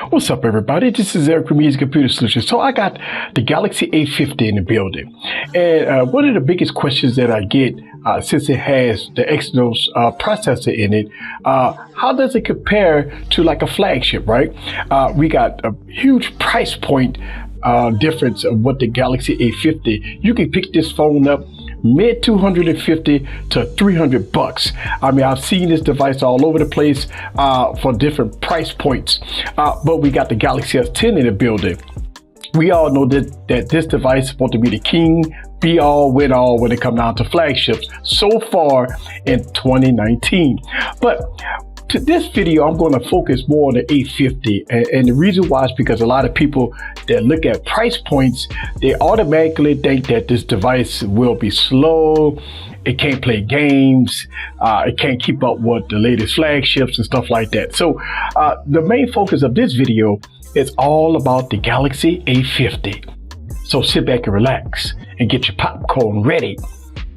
What's up, everybody? This is Eric from Easy Computer Solutions. So I got the Galaxy A50 in the building. And one of the biggest questions that I get, since it has the Exynos processor in it, how does it compare to like a flagship, right? We got a huge price point difference of what the Galaxy A50. You can pick this phone up mid 250 to 300 bucks. I mean, I've seen this device all over the place for different price points, but we got the Galaxy S10 in the building. We all know that this device is supposed to be the king, be all, win all when it comes down to flagships so far in 2019. But to this video, I'm going to focus more on the A50, and the reason why is because a lot of people that look at price points, they automatically think that this device will be slow, it can't play games, it can't keep up with the latest flagships and stuff like that. So the main focus of this video is all about the Galaxy A50. So sit back and relax and get your popcorn ready,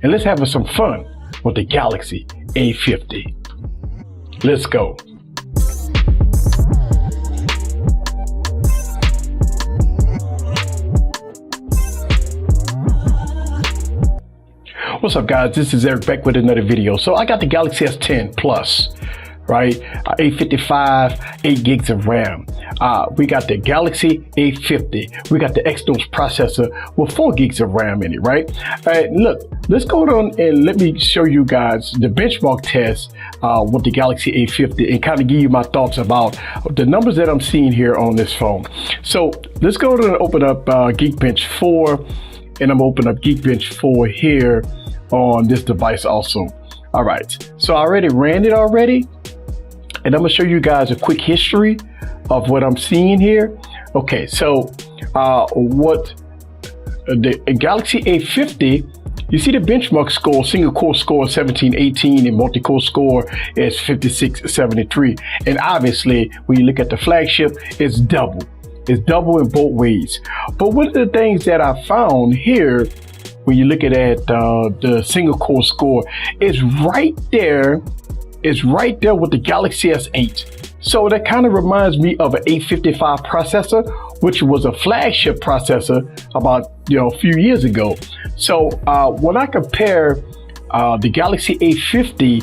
and let's have some fun with the Galaxy A50. Let's go. What's up, guys? This is Eric back with another video. So I got the Galaxy S10 Plus, right? A55, 8 gigs of RAM. We got the Galaxy A50. We got the Exynos processor with 4 gigs of RAM in it, right? Look, let's go on and let me show you guys the benchmark test with the Galaxy A50 and kind of give you my thoughts about the numbers that I'm seeing here on this phone. So let's go and open up Geekbench 4, and I'm opening up Geekbench 4 here on this device also. All right, so I already ran it already, and I'm gonna show you guys a quick history of what I'm seeing here. Okay, so what the Galaxy A50, you see the benchmark score, single core score 1718 and multi-core score is 5673. And obviously, when you look at the flagship, it's double. It's double in both ways. But one of the things that I found here, when you look at the single core score, is right there. It's right there with the Galaxy S8. So that kind of reminds me of an A55 processor, which was a flagship processor about a few years ago. So when I compare the Galaxy A50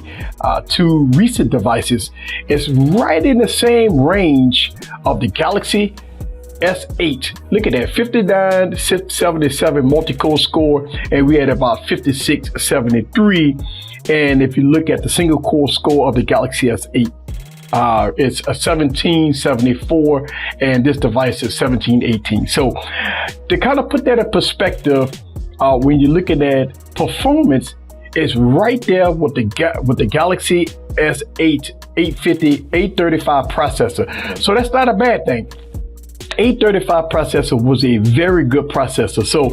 to recent devices, it's right in the same range of the Galaxy S8. Look at that, 5977 multi-core score, and we had about 5673. And if you look at the single core score of the Galaxy S8, it's a 1774, and this device is 1718. So to kind of put that in perspective, when you're looking at performance, it's right there with the Galaxy S8 850 835 processor. So that's not a bad thing. 835 processor was a very good processor, so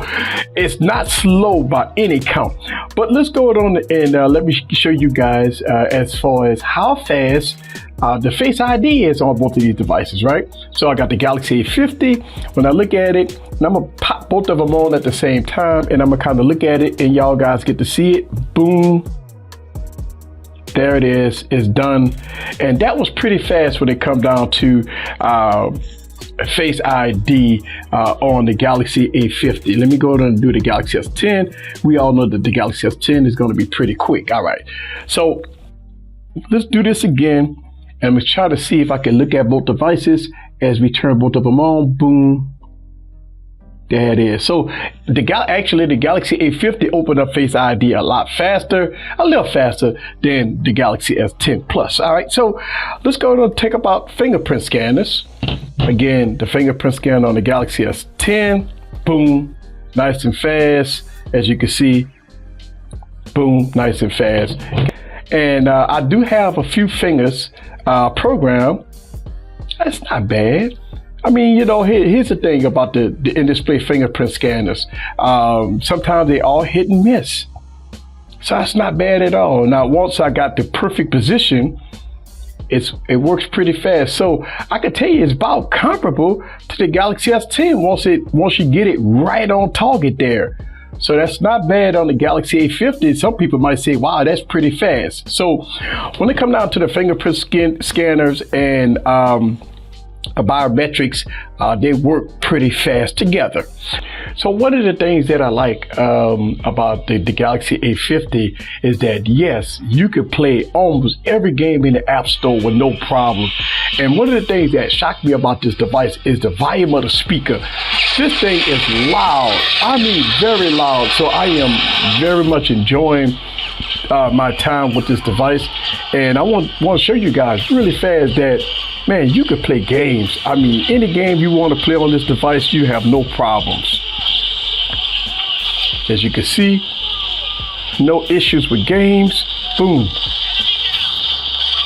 it's not slow by any count. But let's go on and let me show you guys as far as how fast the Face ID is on both of these devices, right? So I got the Galaxy A50. When I look at it, and I'm gonna pop both of them on at the same time, and I'm gonna kind of look at it, and y'all guys get to see it. Boom. There it is. It's done. And that was pretty fast when it come down to Face ID on the Galaxy A50. Let me go ahead and do the Galaxy S10. We all know that the Galaxy S10 is going to be pretty quick. All right, so let's do this again, and I'm going to try to see if I can look at both devices as we turn both of them on. Boom. There it is. So the Galaxy A50 opened up Face ID a lot faster, a little faster than the Galaxy S10 Plus. All right, so let's go and take about fingerprint scanners. Again, the fingerprint scanner on the Galaxy S10, boom, nice and fast. As you can see, boom, nice and fast. And I do have a few fingers programmed. That's not bad. I mean, here's the thing about the in-display fingerprint scanners. Sometimes they all hit and miss. So that's not bad at all. Now, once I got the perfect position, it works pretty fast. So I can tell you it's about comparable to the Galaxy S10 once you get it right on target there. So that's not bad on the Galaxy A50. Some people might say, wow, that's pretty fast. So when it comes down to the fingerprint scanners and biometrics, they work pretty fast together. So one of the things that I like about the Galaxy A50 is that, yes, you could play almost every game in the App Store with no problem. And one of the things that shocked me about this device is the volume of the speaker. This thing is loud. I mean, very loud. So I am very much enjoying my time with this device. And I want to show you guys really fast that, man, you could play games. I mean, any game you want to play on this device, you have no problems. As you can see, no issues with games. Boom.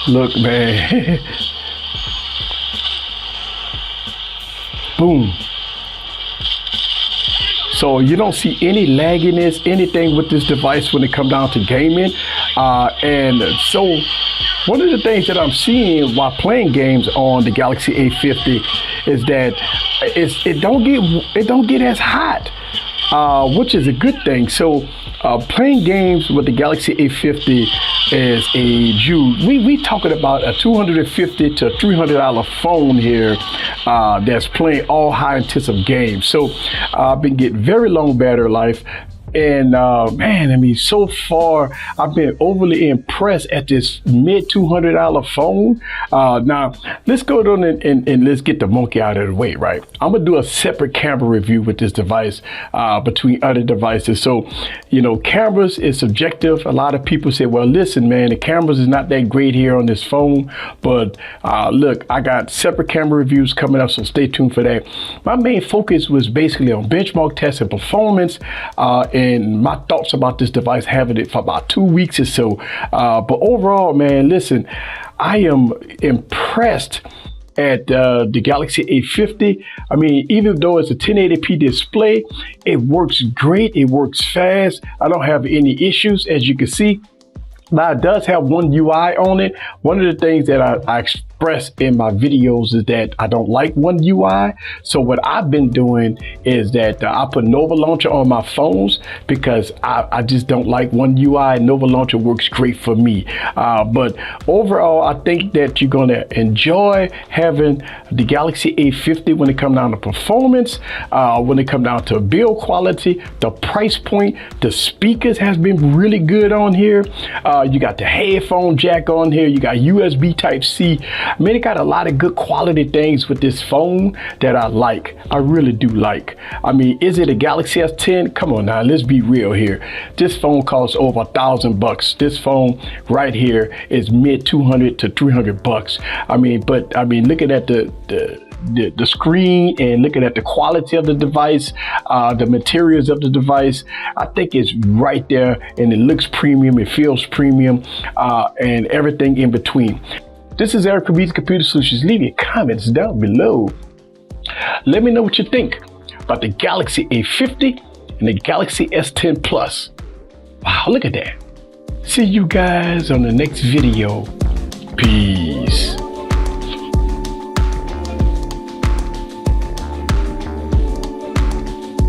Look, man. Boom. So you don't see any lagginess, anything with this device when it comes down to gaming. And so one of the things that I'm seeing while playing games on the Galaxy A50 is that it don't get as hot, which is a good thing. So playing games with the Galaxy A50 is we talking about a $250 to $300 phone here that's playing all high intensive games. So I've been getting very long battery life. And man, I mean, so far I've been overly impressed at this mid $200 phone. Now let's go down and let's get the monkey out of the way, right? I'm gonna do a separate camera review with this device between other devices. So, you know, cameras is subjective. A lot of people say, well, listen, man, the cameras is not that great here on this phone. But look, I got separate camera reviews coming up, so stay tuned for that. My main focus was basically on benchmark tests and performance. And my thoughts about this device, having it for about 2 weeks or so. But overall, man, listen, I am impressed at the Galaxy A50. I mean, even though it's a 1080p display, it works great. It works fast. I don't have any issues, as you can see. Now, it does have one UI on it. One of the things that I express in my videos is that I don't like one UI. So what I've been doing is that I put Nova Launcher on my phones because I just don't like one UI. Nova Launcher works great for me. But overall, I think that you're going to enjoy having the Galaxy A50 when it comes down to performance, when it comes down to build quality, the price point, the speakers has been really good on here. You got the headphone jack on here. You got USB Type-C. I mean, it got a lot of good quality things with this phone that I like. I really do like. I mean, is it a Galaxy S10? Come on now, let's be real here. This phone costs over $1,000. This phone right here is mid $200 to $300. I mean, but I mean, looking at the screen and looking at the quality of the device, the materials of the device, I think it's right there, and it looks premium, it feels premium, and everything in between. This is Eric from Beats Computer Solutions. Leave your comments down below. Let me know what you think about the Galaxy A50 and the Galaxy S10 Plus. Wow, look at that. See you guys on the next video. Peace.